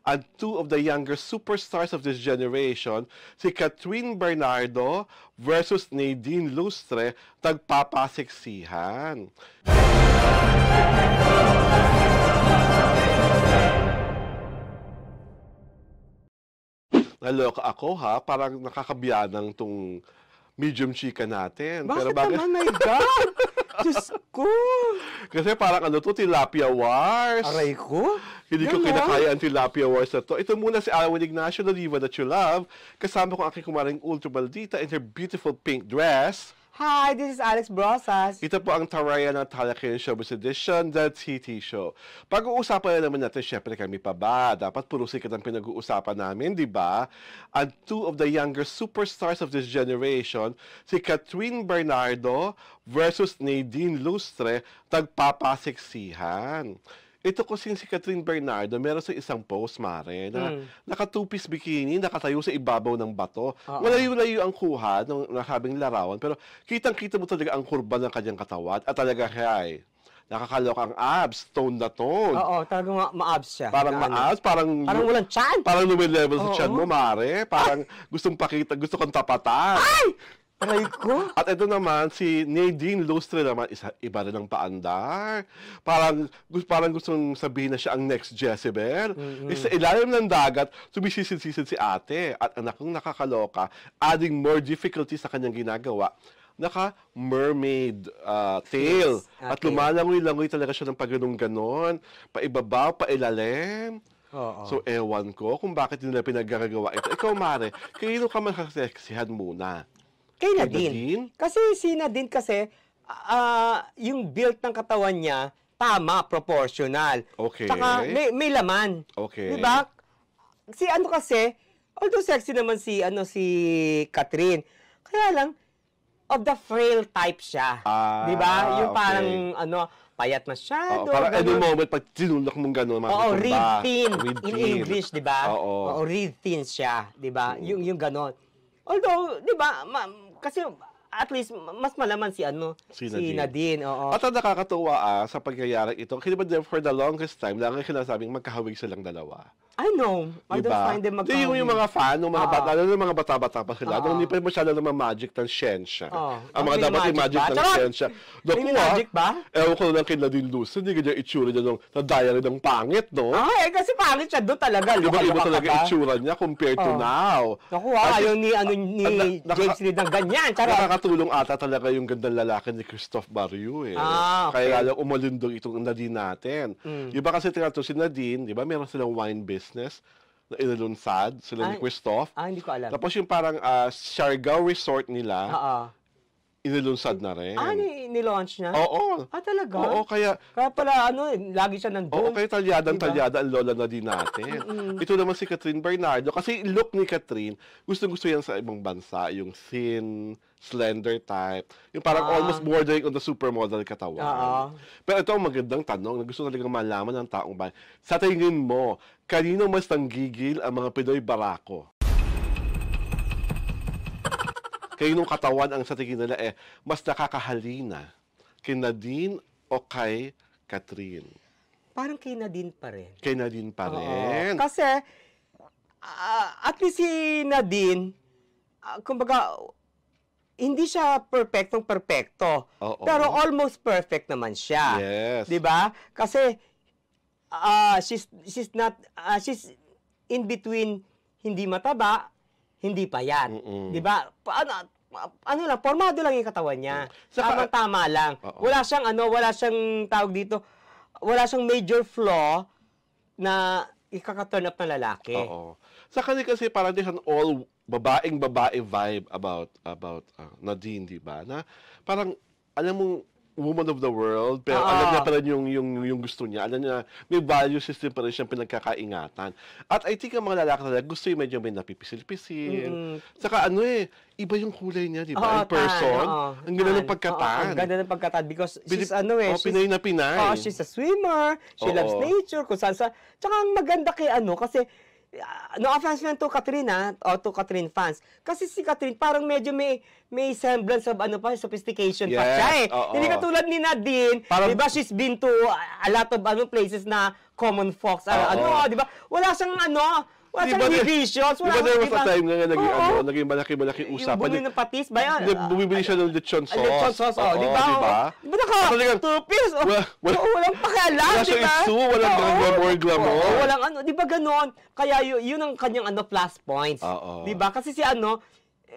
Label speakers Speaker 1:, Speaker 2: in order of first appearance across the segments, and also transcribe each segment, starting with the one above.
Speaker 1: And two of the younger superstars of this generation, si Catherine Bernardo versus Nadine Lustre, tagpapaseksihan. Naloka ako ha, parang nakakabiyanang tong medium chika natin.
Speaker 2: Bakit naman, my God? Diyos ko!
Speaker 1: Kasi parang ano to, Tilapia Wars.
Speaker 2: Aray ko?
Speaker 1: Hindi ko kinakaya ang Tilapia Wars na to. Ito muna si Arwen Ignacio, the diva that you love. Kasama ko ang aking kumaring Ultra Maldita in her beautiful pink dress.
Speaker 2: Hi, this is Alex Brosas.
Speaker 1: Ito po ang Taraya ng Talakian Showbiz Edition, The TT Show. Pag-uusapan na naman natin, syempre kami pa ba? Dapat puro sikat ang pinag-uusapan namin, di ba? And two of the younger superstars of this generation, si Catherine Bernardo versus Nadine Lustre, tagpapaseksihan. Ito kasi si Catherine Bernardo, meron sa isang post, Mare, na naka-two-piece bikini, nakatayo sa ibabaw ng bato. Malayo-layo ang kuha ng nakabing larawan, pero kitang-kita mo talaga ang kurba ng kanyang katawan at talaga kaya nakakaloka ang abs, tone na tone.
Speaker 2: Oo, talagang ma-abs siya.
Speaker 1: Parang ma-abs, parang
Speaker 2: walang chan.
Speaker 1: Parang lumilevel sa chan mo, Mare. Parang gustong pakita, gusto kang tapatan.
Speaker 2: Ay! Aray ko.
Speaker 1: At ito naman, si Nadine Lustre naman, iba rin ang paandar. Parang gustong sabihin na siya ang next Jezebel. Sa ilalim ng dagat, sumisisid-sisid si ate. At anak kong nakakaloka, adding more difficulty sa kanyang ginagawa. Naka-mermaid tail.
Speaker 2: Yes.
Speaker 1: At lumalangoy-langoy talaga siya ng pag-ganon-ganon. Paibabaw, pailalim. So, ewan ko kung bakit nila pinagagawa ito. Ikaw, Mare, kanino ka makaseksihan muna?
Speaker 2: Kay Nadine. Kasi si Nadine kasi, yung build ng katawan niya, tama, proportional.
Speaker 1: Okay.
Speaker 2: Tsaka may laman.
Speaker 1: Okay.
Speaker 2: Diba? Si ano kasi, although sexy naman si Catherine, kaya lang, of the frail type siya. Diba? Yung parang, payat masyado.
Speaker 1: Parang any moment, pag tinulak mong gano'n,
Speaker 2: rib thin. In English, diba?
Speaker 1: Oo,
Speaker 2: rib thin siya. Diba? Yung gano'n. Although, diba, kasi at least mas malaman si Nadine. Oo.
Speaker 1: At ang nakakatuwa sa pagyayari ito, kasi for the longest time, lagi sinasabing magkahawig silang dalawa.
Speaker 2: I know. I don't find them magkahawig.
Speaker 1: Yung mga fan, yung mga bata, lalo yung mga bata-bata pa sila, nung hindi pa masyado naman magic ng siyensya. Ang mga dapat yung magic ng siyensya.
Speaker 2: May magic ba?
Speaker 1: Ewan ko lang kay Nadine Lustre, hindi ganyan itsura niya nung diary ng pangit, no?
Speaker 2: Kasi pangit siya doon talaga.
Speaker 1: Iba talaga itsura niya compared to now.
Speaker 2: Naku, ayaw ni James Reid ng ganyan.
Speaker 1: Nakakatulong ata talaga yung gandang lalaki ni Christophe Barrio eh. Kaya lang umalindog itong Nadine natin. Iba kasi tinato si Nadine, di ba meron silang wine business na inilunsad sila ni Christophe.
Speaker 2: Hindi ko alam.
Speaker 1: Tapos yung parang Siargao Resort nila, inilunsad na rin.
Speaker 2: Nilaunch niya?
Speaker 1: Oo.
Speaker 2: Talaga?
Speaker 1: Oo, kaya
Speaker 2: pala lagi siya nandun.
Speaker 1: Oo, kaya talyada ang lola na din natin. Ito naman si Catherine Bernardo. Kasi look ni Catherine, gustong-gusto yan sa ibang bansa. Yung thin, slender type. Yung parang almost bordering on the supermodel katawan. Pero ito ang magandang tanong na gusto talagang malaman ng taong bayan. Sa tingin mo, kanino mas nanggigil ang mga Pinoy barako? Kaninong katawan ang sa tingin nila mas nakakahalina? Kay Nadine o kay Catherine?
Speaker 2: Parang kay Nadine pa rin.
Speaker 1: Kay Nadine pa rin.
Speaker 2: Kasi, at least si Nadine, kumbaga, hindi siya perfectong-perfecto. Pero almost perfect naman siya.
Speaker 1: Yes.
Speaker 2: Diba? Kasi, she's in between hindi mataba, hindi payat. Diba? Ano lang, formado lang yung katawan niya. Tama-tama lang. Wala siyang tawag dito, wala siyang major flaw na ikaka-turn up na lalaki.
Speaker 1: Sa kanya kasi parang there's an all babae vibe about Nadine, di ba? Na parang, alam mong, woman of the world, pero alam niya pa rin yung gusto niya. Alam niya, may value system pa rin siyang pinagkakaingatan. At I think ang mga lalaki talaga, gusto yung medyo may napipisil-pisil. Saka iba yung kulay niya, di ba? In person. Ang ganda ng pagkatan.
Speaker 2: Ang ganda ng pagkatan because she's
Speaker 1: Pinay na Pinay.
Speaker 2: She's a swimmer, she loves nature, kung saan sa. Tsaka ang maganda kay kasi no offense man to Catherine o to Catherine fans. Kasi si Catherine parang medyo may semblance of sophistication pa siya Hindi katulad ni Nadine. Di ba she's been to a lot of places na common folks, di ba? Wala siyang wala siyang divisions.
Speaker 1: Di ba there was a time nga naging malaki-malaki usapan.
Speaker 2: Yung bumili ng patis ba yan?
Speaker 1: Bumibili siya ng lechon sauce.
Speaker 2: Lechon sauce, di ba? Di ba naka-two-piece? Walang pakialam,
Speaker 1: wala siyang isu, walang glamour.
Speaker 2: Walang di ba ganon? Kaya yun ang kanyang plus points. Di ba? Kasi si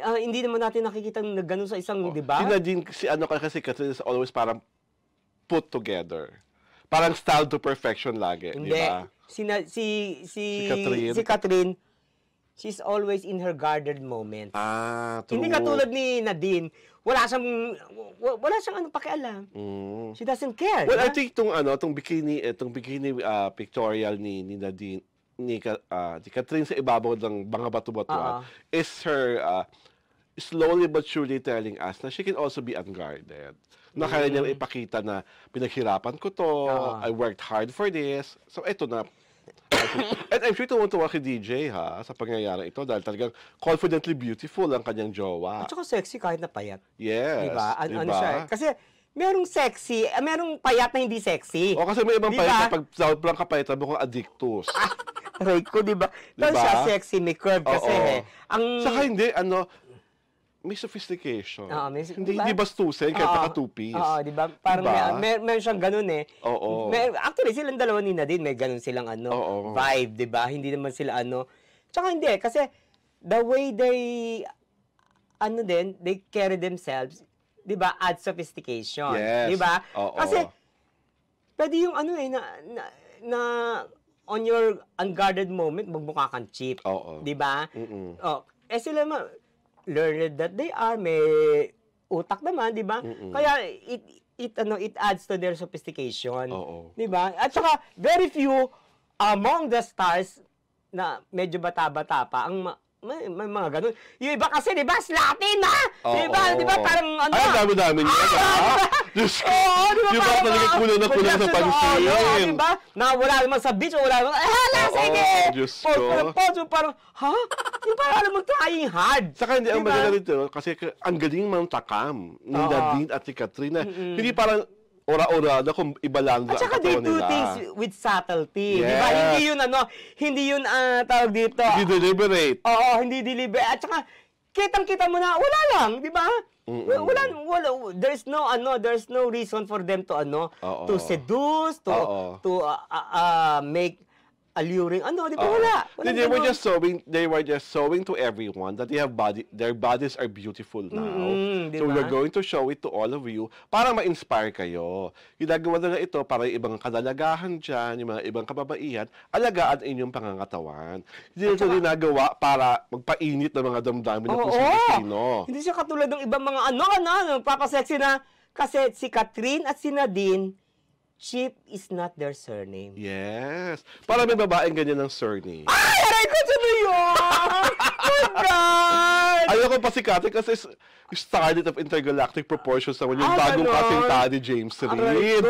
Speaker 2: hindi naman natin nakikita na gano'n sa isang, di ba?
Speaker 1: Kasi Catherine is always parang put together. Parang style to perfection lagi, di ba?
Speaker 2: Si Catherine, she's always in her guarded moments.
Speaker 1: True.
Speaker 2: Hindi katulad ni Nadine, wala siyang pakialam. She doesn't care.
Speaker 1: Well, I think itong bikini pictorial ni Nadine, ni Catherine sa ibabaw ng mga bato-batuan is her slowly but surely telling us na she can also be unguarded. Na kaya niyang ipakita na pinaghirapan ko to, I worked hard for this. So, eto na. And I'm sure tuwa kay DJ sa pangyayari ito dahil talagang confidently beautiful ang kanyang jowa.
Speaker 2: At saka sexy kahit na payat.
Speaker 1: Yes.
Speaker 2: Diba? Ano siya? Kasi merong sexy, merong payat na hindi sexy.
Speaker 1: Kasi may ibang payat na pag sobrang kapayat, mukhang addictus.
Speaker 2: Right ko, diba? Pero siya sexy, may curve kasi
Speaker 1: Saka hindi, may sophistication. Hindi bastusin kahit naka-two-piece.
Speaker 2: Oo, di ba? Parang meron siyang ganun
Speaker 1: Oo.
Speaker 2: Actually, silang dalawa ni Nadine, may ganun silang vibe, di ba? Hindi naman sila Tsaka hindi, kasi the way they carry themselves, di ba, add sophistication.
Speaker 1: Yes.
Speaker 2: Di ba?
Speaker 1: Oo.
Speaker 2: Kasi, pwede yung na on your unguarded moment, magmukha kang cheap.
Speaker 1: Oo.
Speaker 2: Di ba? Sila learned that they are, may utak naman, di ba? Kaya it adds to their sophistication. Di ba? At saka very few among the stars na medyo bata-bata pa ang may mga ganun. Yung iba kasi, di ba, slatin na! Di ba, parang
Speaker 1: Ay, dami-dami niya. Diyos ko. Di ba, talaga kulang na kulang sa pansin.
Speaker 2: Di ba? Na wala naman sa beach, wala naman, sige!
Speaker 1: Diyos ko.
Speaker 2: Parang, yung parang alam mo, trying hard.
Speaker 1: Saka hindi, ang maganda rito, kasi ang galing takam ni Nadine at si Katrina. Hindi parang ora-orada kung iba lang ang
Speaker 2: katawan nila. At saka they do things with subtlety. Yes. Di ba? Hindi yun, tawag dito.
Speaker 1: Hindi deliberate.
Speaker 2: Oo, hindi deliberate. At saka, kitang-kita mo na, wala lang, di ba? Wala, there's no reason for them to, to seduce, to make alluring, di ba wala?
Speaker 1: They were just showing to everyone that their bodies are beautiful now. So we're going to show it to all of you para ma-inspire kayo. Ginagawa na ito para yung ibang kadalagahan dyan, yung mga ibang kababaihan, alagaan inyong pangangatawan. Hindi ito ginagawa para magpainit ng mga damdamin ng kung sino.
Speaker 2: Hindi siya katulad ng ibang mga papasexy na, kasi si Catherine at si Nadine, cheap is not their surname.
Speaker 1: Yes. Para may babaeng ganyan ng surname.
Speaker 2: Ay! Aray ko! Sino yun? Oh God!
Speaker 1: Ayoko pa si Catherine kasi started of intergalactic proportions naman yung bagong kasinta ni James Reid.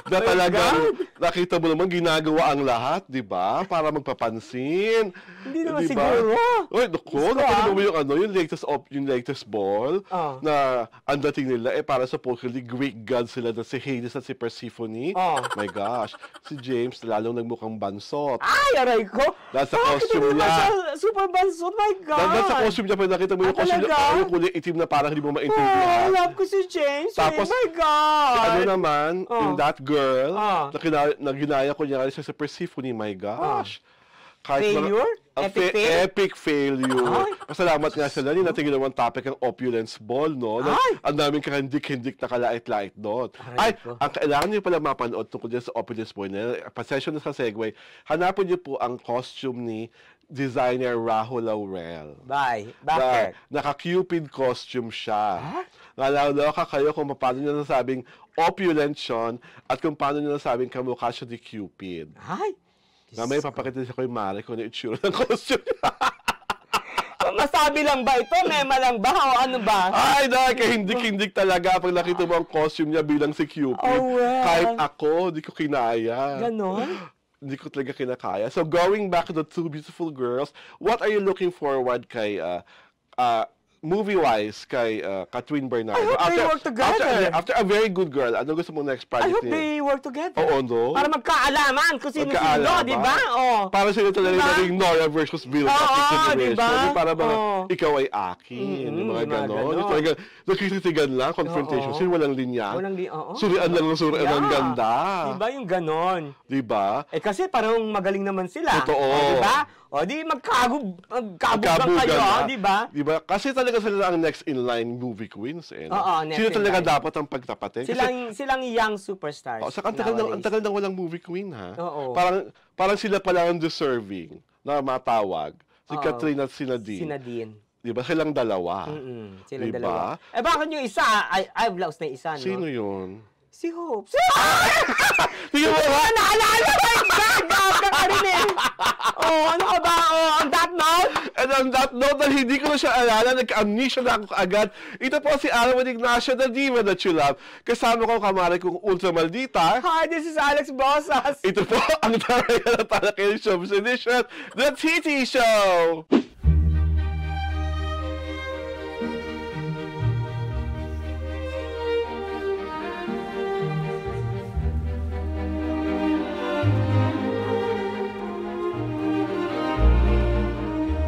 Speaker 1: Na talagang nakita mo naman ginagawa ang lahat, di ba? Para magpapansin.
Speaker 2: Hindi naman siguro.
Speaker 1: Uy, nakita mo yung latest ball na ang dating nila para supposedly Greek gods sila na si Hades at si Persephone. My gosh. Si James lalong nagmukhang bansot.
Speaker 2: Ay, aray ko!
Speaker 1: Nasa costume niya.
Speaker 2: Super bansot, my God!
Speaker 1: Nasa costume niya, nakita mo yung costume niya, yung kulay itim na parang hindi mo maintindihan.
Speaker 2: Love ko si James.
Speaker 1: Tapos,
Speaker 2: my God!
Speaker 1: Naman, yung that girl, na ginaya ko niya sa Persephone, my gosh.
Speaker 2: Failure?
Speaker 1: Epic failure. Pasalamat nga sila, ni natin ginawang topic ang opulence ball, no? Ang daming kahindik-hindik na kalait-lait doon. Ang kailangan niyo pala mapanood tungkol dyan sa opulence ball na pasensya na sa segue, hanapin niyo po ang costume ni designer Rahul Laurel.
Speaker 2: Bakit?
Speaker 1: Naka-Cupid costume siya. Nalaloka kayo kung paano niya nasabing opulent siya at kung paano niya nasabing kamukha siya ni Cupid. Na may papakita siya kay Mare kung ano yung itsura ng costume.
Speaker 2: Masabi lang ba ito? Mema lang ba? O ano ba?
Speaker 1: Ay, kahindik-hindik talaga pag nakita mo ang costume niya bilang si Cupid. Kahit ako, di ko kinaya.
Speaker 2: Ganon?
Speaker 1: Hindi ko talaga kinakaya. So, going back to the two beautiful girls, what are you looking forward kay movie-wise kay Catherine Bernardo.
Speaker 2: I hope they work together.
Speaker 1: After A Very Good Girl, ano gusto mong next project
Speaker 2: I hope
Speaker 1: niya?
Speaker 2: they work together.
Speaker 1: Oo, no?
Speaker 2: Para magkaalaman kung sino-sino, di ba? Oh.
Speaker 1: Para sila talaga naging Nora versus Bill
Speaker 2: di ba?
Speaker 1: Para mga ikaw ay akin, yung mga ganon. Yung talaga, nakikitigan lang, confrontation, sila walang linya. Surian lang ng surian ang ganda.
Speaker 2: Di ba yung ganon?
Speaker 1: Di ba?
Speaker 2: Eh kasi parang magaling naman sila.
Speaker 1: Totoo.
Speaker 2: Di ba? O di magkabugan kayo, di ba?
Speaker 1: Di ba? Kasi talaga sila ang next in line movie queens. Sila talaga dapat ang pagtapatin.
Speaker 2: Silang young superstars.
Speaker 1: Saka ang tagal nang walang movie queen, ha?
Speaker 2: Oo.
Speaker 1: Parang sila pala ang deserving na matawag. Si Catherine at si Nadine.
Speaker 2: Si Nadine.
Speaker 1: Di ba? Silang dalawa.
Speaker 2: Silang dalawa. Eh bakit yung isa? I've lost na isa, no?
Speaker 1: Sino yun?
Speaker 2: Si Hope.
Speaker 1: Sige mo ba?
Speaker 2: Naalala ko yung gagawin ka rin eh. Ano ka ba? On that note?
Speaker 1: And on that note, dahil hindi ko na siya alala, nagka-amnesia na ako agad. Ito po si Alan Ignacio, the diva that you love. Kasama ko kamari kong ultra maldita.
Speaker 2: Hi, this is Alex Bosas.
Speaker 1: Ito po ang Taray na Talakil Showbiz Edition, The TT Show!